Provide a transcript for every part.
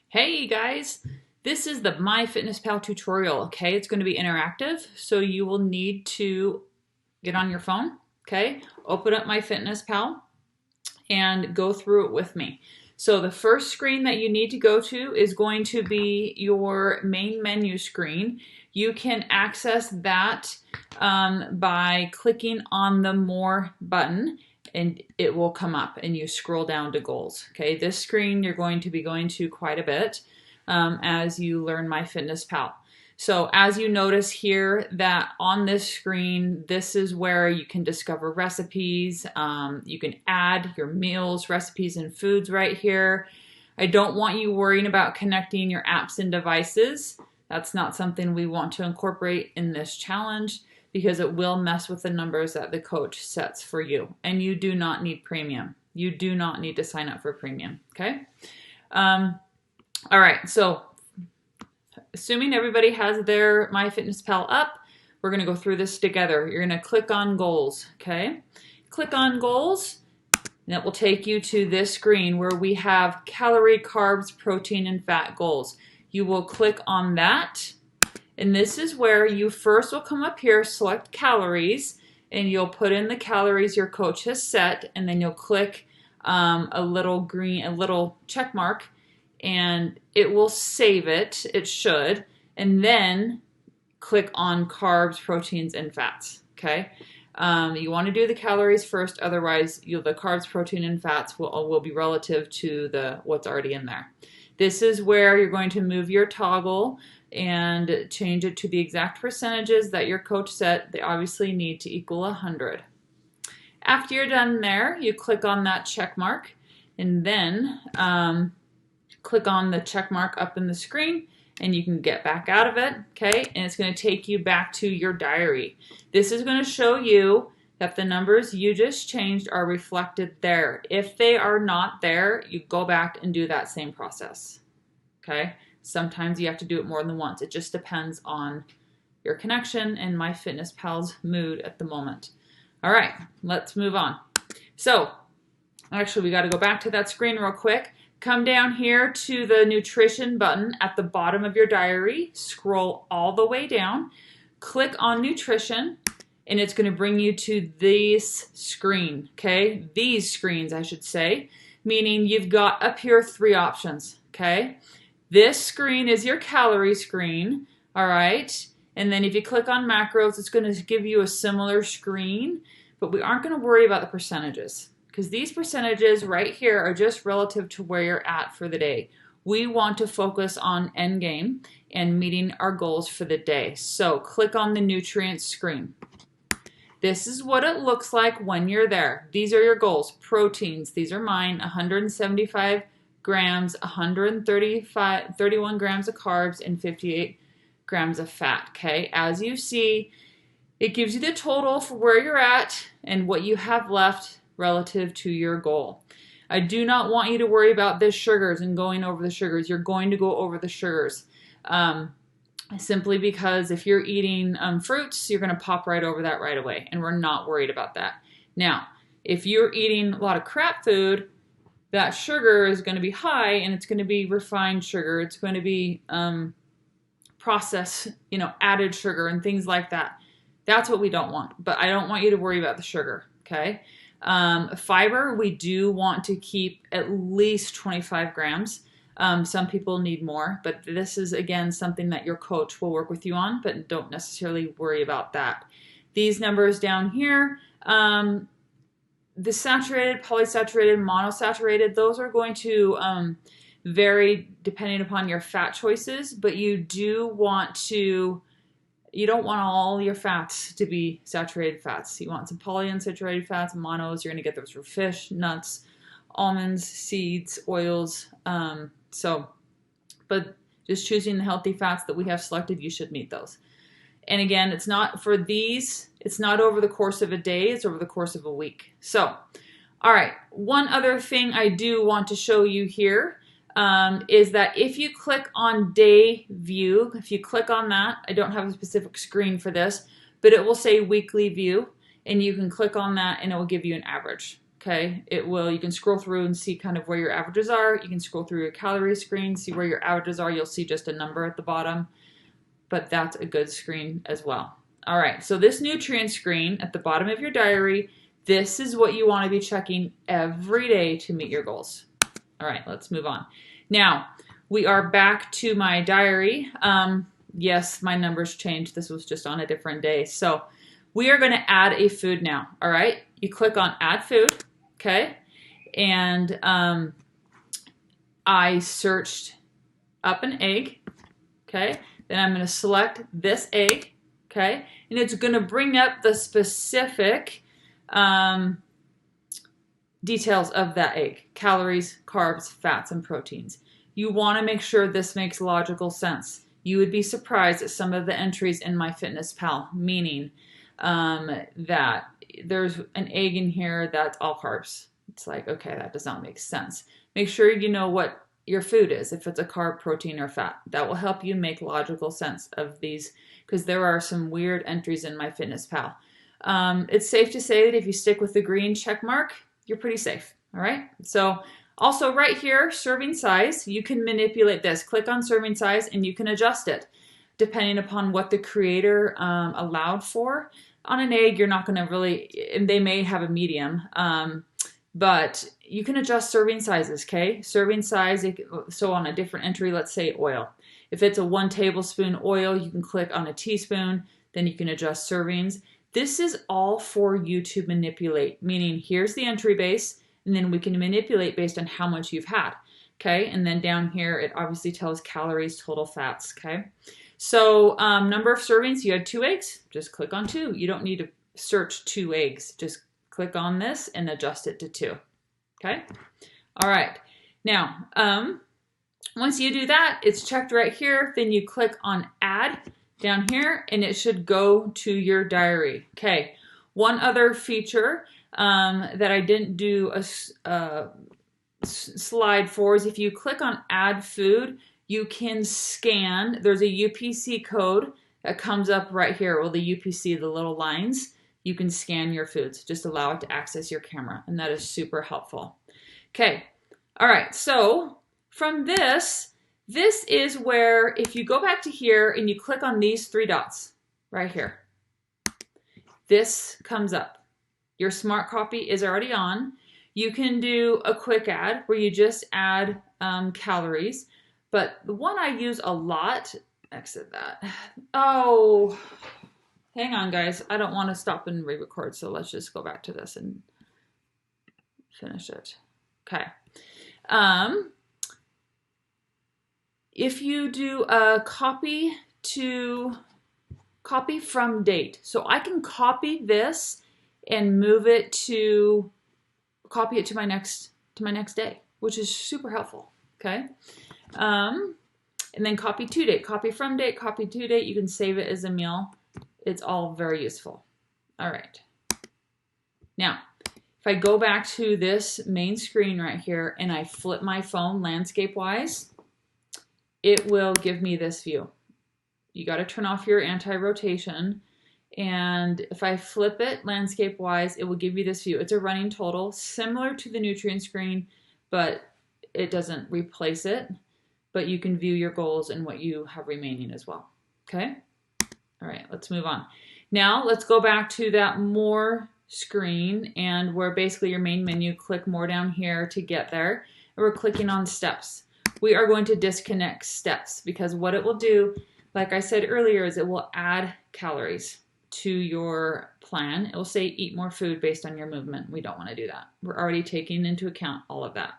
Hey guys, this is the MyFitnessPal tutorial, okay? It's going to be interactive, so you will need to get on your phone, okay? Open up MyFitnessPal and go through it with me. So the first screen that you need to go to is going to be your main menu screen. You can access that by clicking on the More button, and it will come up and you scroll down to goals. Okay, this screen you're going to be going to quite a bit as you learn MyFitnessPal. So as you notice here that on this screen, this is where you can discover recipes. You can add your meals, recipes, and foods right here. I don't want you worrying about connecting your apps and devices. That's not something we want to incorporate in this challenge because it will mess with the numbers that the coach sets for you. And you do not need premium. You do not need to sign up for premium, okay? All right, so assuming everybody has their MyFitnessPal up, we're going to go through this together. You're going to click on goals, okay? Click on goals, and it will take you to this screen where we have calorie, carbs, protein, and fat goals. You will click on that, and this is where you first will come up here, select calories, and you'll put in the calories your coach has set, and then you'll click a little check mark, and it will save it. It should, and then click on carbs, proteins, and fats. Okay, you want to do the calories first, otherwise the carbs, protein, and fats will be relative to what's already in there. This is where you're going to move your toggle and change it to the exact percentages that your coach set. They obviously need to equal 100. After you're done there, you click on that check mark, and then click on the check mark up in the screen, and you can get back out of it, okay? And it's going to take you back to your diary. This is going to show you that the numbers you just changed are reflected there. If they are not there, you go back and do that same process, okay? Sometimes you have to do it more than once. It just depends on your connection and MyFitnessPal's mood at the moment. All right, let's move on. So, actually, we got to go back to that screen real quick. Come down here to the nutrition button at the bottom of your diary. Scroll all the way down. Click on nutrition, and it's going to bring you to this screen, okay? These screens, I should say, meaning you've got up here 3 options, okay? This screen is your calorie screen, all right? And then if you click on macros, it's going to give you a similar screen, but we aren't going to worry about the percentages because these percentages right here are just relative to where you're at for the day. We want to focus on end game and meeting our goals for the day. So click on the nutrients screen. This is what it looks like when you're there. These are your goals. Proteins, these are mine, 175 grams, 31 grams of carbs, and 58 grams of fat, okay? As you see, it gives you the total for where you're at and what you have left relative to your goal. I do not want you to worry about the sugars and going over the sugars. You're going to go over the sugars simply because if you're eating fruits, you're going to pop right over that right away, and we're not worried about that. Now, if you're eating a lot of crap food, that sugar is going to be high, and it's going to be refined sugar. It's going to be processed, added sugar and things like that. That's what we don't want, but I don't want you to worry about the sugar, okay? Fiber, we do want to keep at least 25 grams. Some people need more, but this is, again, something that your coach will work with you on, but don't necessarily worry about that. These numbers down here, the saturated, polysaturated, monosaturated, those are going to vary depending upon your fat choices, but you don't want all your fats to be saturated fats. You want some polyunsaturated fats, monos. You're going to get those from fish, nuts, almonds, seeds, oils. But just choosing the healthy fats that we have selected, you should meet those. And again, it's not for these, it's not over the course of a day, it's over the course of a week. So, all right, one other thing I do want to show you here is that if you click on day view, if you click on that, I don't have a specific screen for this, but it will say weekly view, and you can click on that and it will give you an average, Okay, you can scroll through and see kind of where your averages are. You can scroll through your calorie screen, see where your averages are. You'll see just a number at the bottom, but that's a good screen as well. All right, so this nutrient screen at the bottom of your diary, this is what you want to be checking every day to meet your goals. All right, let's move on. Now, we are back to my diary. Yes, my numbers changed. This was just on a different day. So we are going to add a food now. All right, you click on add food, okay? And I searched up an egg, okay? Then I'm going to select this egg, okay? And it's going to bring up the specific details of that egg: calories, carbs, fats, and proteins. You want to make sure this makes logical sense. You would be surprised at some of the entries in myfitnesspal, meaning that there's an egg in here that's all carbs. It's like, okay, that does not make sense. Make sure you know what your food is, if it's a carb, protein, or fat. That will help you make logical sense of these, because there are some weird entries in myfitnesspal. It's safe to say that if you stick with the green check mark, you're pretty safe. All right. So also right here, serving size, you can manipulate this. Click on serving size and you can adjust it depending upon what the creator allowed for. On an egg, you're not going to really, and they may have a medium, but you can adjust serving sizes, okay? Serving size, so on a different entry, let's say oil. If it's a 1 tablespoon oil, you can click on a teaspoon, then you can adjust servings. This is all for you to manipulate, meaning here's the entry base, and then we can manipulate based on how much you've had, okay? And then down here, it obviously tells calories, total fats, okay? So number of servings, you had 2 eggs, just click on 2. You don't need to search 2 eggs. Just click on this and adjust it to 2, okay? All right, now, once you do that, it's checked right here. Then you click on add down here and it should go to your diary. Okay, one other feature that I didn't do a slide for is if you click on add food, you can scan. There's a UPC code that comes up right here. Well, the UPC, the little lines, you can scan your foods. Just allow it to access your camera, and that is super helpful. Okay, all right, so from this is where if you go back to here and you click on these 3 dots right here, this comes up. Your smart copy is already on. You can do a quick add where you just add calories. But the one I use a lot, exit that. Oh, hang on, guys. I don't want to stop and re-record, so let's just go back to this and finish it. Okay. If you do a copy from date, so I can copy this and move it to copy it to my next day, which is super helpful. Okay. And then copy to date, copy from date, copy to date. You can save it as a meal. It's all very useful. All right. Now, if I go back to this main screen right here and I flip my phone landscape-wise, it will give me this view. You got to turn off your anti-rotation. And if I flip it landscape-wise, it will give you this view. It's a running total, similar to the nutrient screen, but it doesn't replace it. But you can view your goals and what you have remaining as well. Okay? All right, let's move on. Now, let's go back to that more screen and where basically your main menu, click more down here to get there. And we're clicking on steps. We are going to disconnect steps because what it will do, like I said earlier, is it will add calories to your plan. It will say eat more food based on your movement. We don't want to do that. We're already taking into account all of that.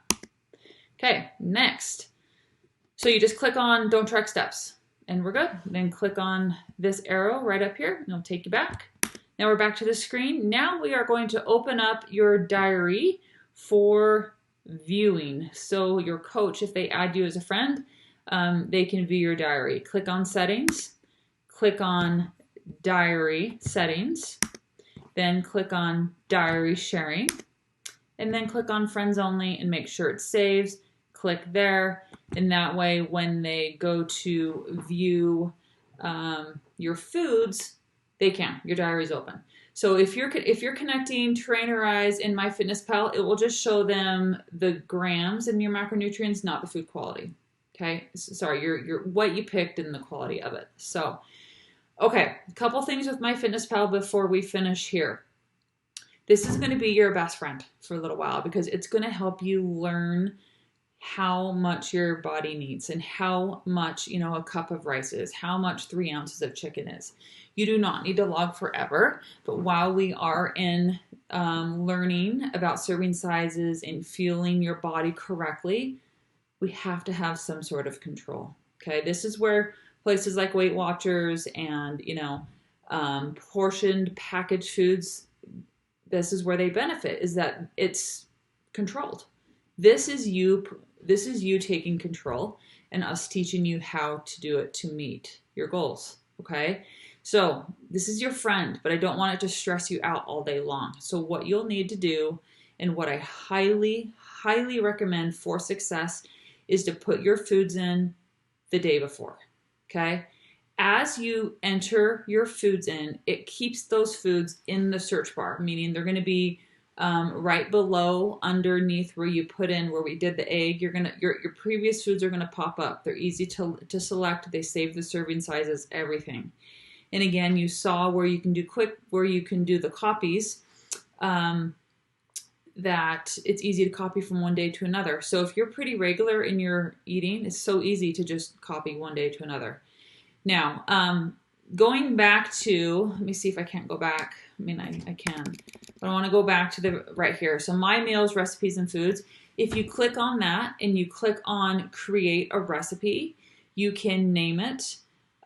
Okay, next. So you just click on don't track steps and we're good. Then click on this arrow right up here and it'll take you back. Now we're back to the screen. Now we are going to open up your diary for viewing. So your coach, if they add you as a friend, they can view your diary. Click on settings, click on diary settings, then click on diary sharing, and then click on friends only and make sure it saves. Click there, and that way when they go to view your foods, they can. Your diary is open. So if you're connecting trainer eyes in MyFitnessPal, it will just show them the grams in your macronutrients, not the food quality. Okay, sorry, your what you picked and the quality of it. So, okay, a couple things with MyFitnessPal before we finish here. This is going to be your best friend for a little while because it's going to help you learn how much your body needs and how much, a cup of rice is, how much 3 ounces of chicken is. You do not need to log forever, but while we are in learning about serving sizes and fueling your body correctly, we have to have some sort of control. Okay, this is where places like Weight Watchers and portioned packaged foods, this is where they benefit, is that it's controlled. This is you taking control and us teaching you how to do it to meet your goals. Okay, so this is your friend, but I don't want it to stress you out all day long. So what you'll need to do, and what I highly recommend for success, is to put your foods in the day before. Okay, as you enter your foods in, it keeps those foods in the search bar, meaning they're going to be right below, underneath where you put in, where we did the egg. Your previous foods are gonna pop up. They're easy to select. They save the serving sizes, everything. And again, you saw where you can do the copies. That it's easy to copy from one day to another. So if you're pretty regular in your eating, it's so easy to just copy one day to another. Now, going back to, let me see if I can't go back. I mean, I can, but I want to go back to the right here. So my meals, recipes, and foods. If you click on that and you click on create a recipe, you can name it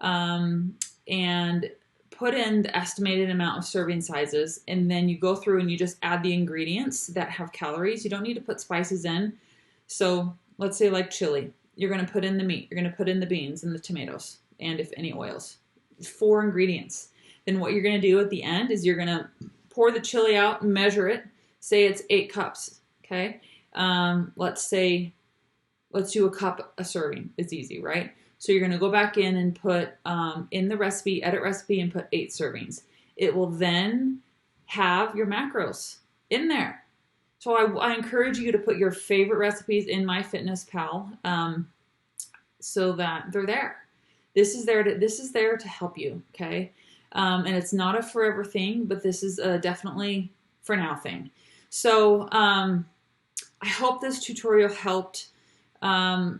and put in the estimated amount of serving sizes. And then you go through and you just add the ingredients that have calories. You don't need to put spices in. So let's say like chili, you're going to put in the meat, you're going to put in the beans and the tomatoes, and if any oils. 4 ingredients. Then what you're going to do at the end is you're going to pour the chili out, measure it, say it's 8 cups. Okay. Let's do a cup a serving. It's easy, right? So you're going to go back in and put in the recipe, edit recipe, and put 8 servings. It will then have your macros in there. So I encourage you to put your favorite recipes in MyFitnessPal so that they're there. This is there to help you, okay? And it's not a forever thing, but this is a definitely for now thing. So I hope this tutorial helped. I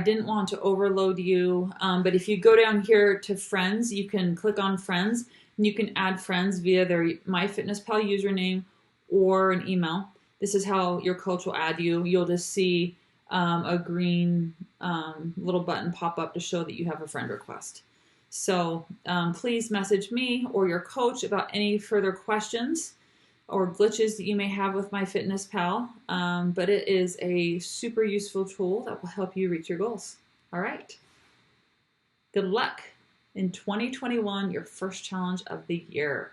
didn't want to overload you, but if you go down here to friends, you can click on friends, and you can add friends via their MyFitnessPal username or an email. This is how your coach will add you. You'll just see a green little button pop up to show that you have a friend request. So please message me or your coach about any further questions or glitches that you may have with MyFitnessPal. But it is a super useful tool that will help you reach your goals. All right. Good luck in 2021, your first challenge of the year.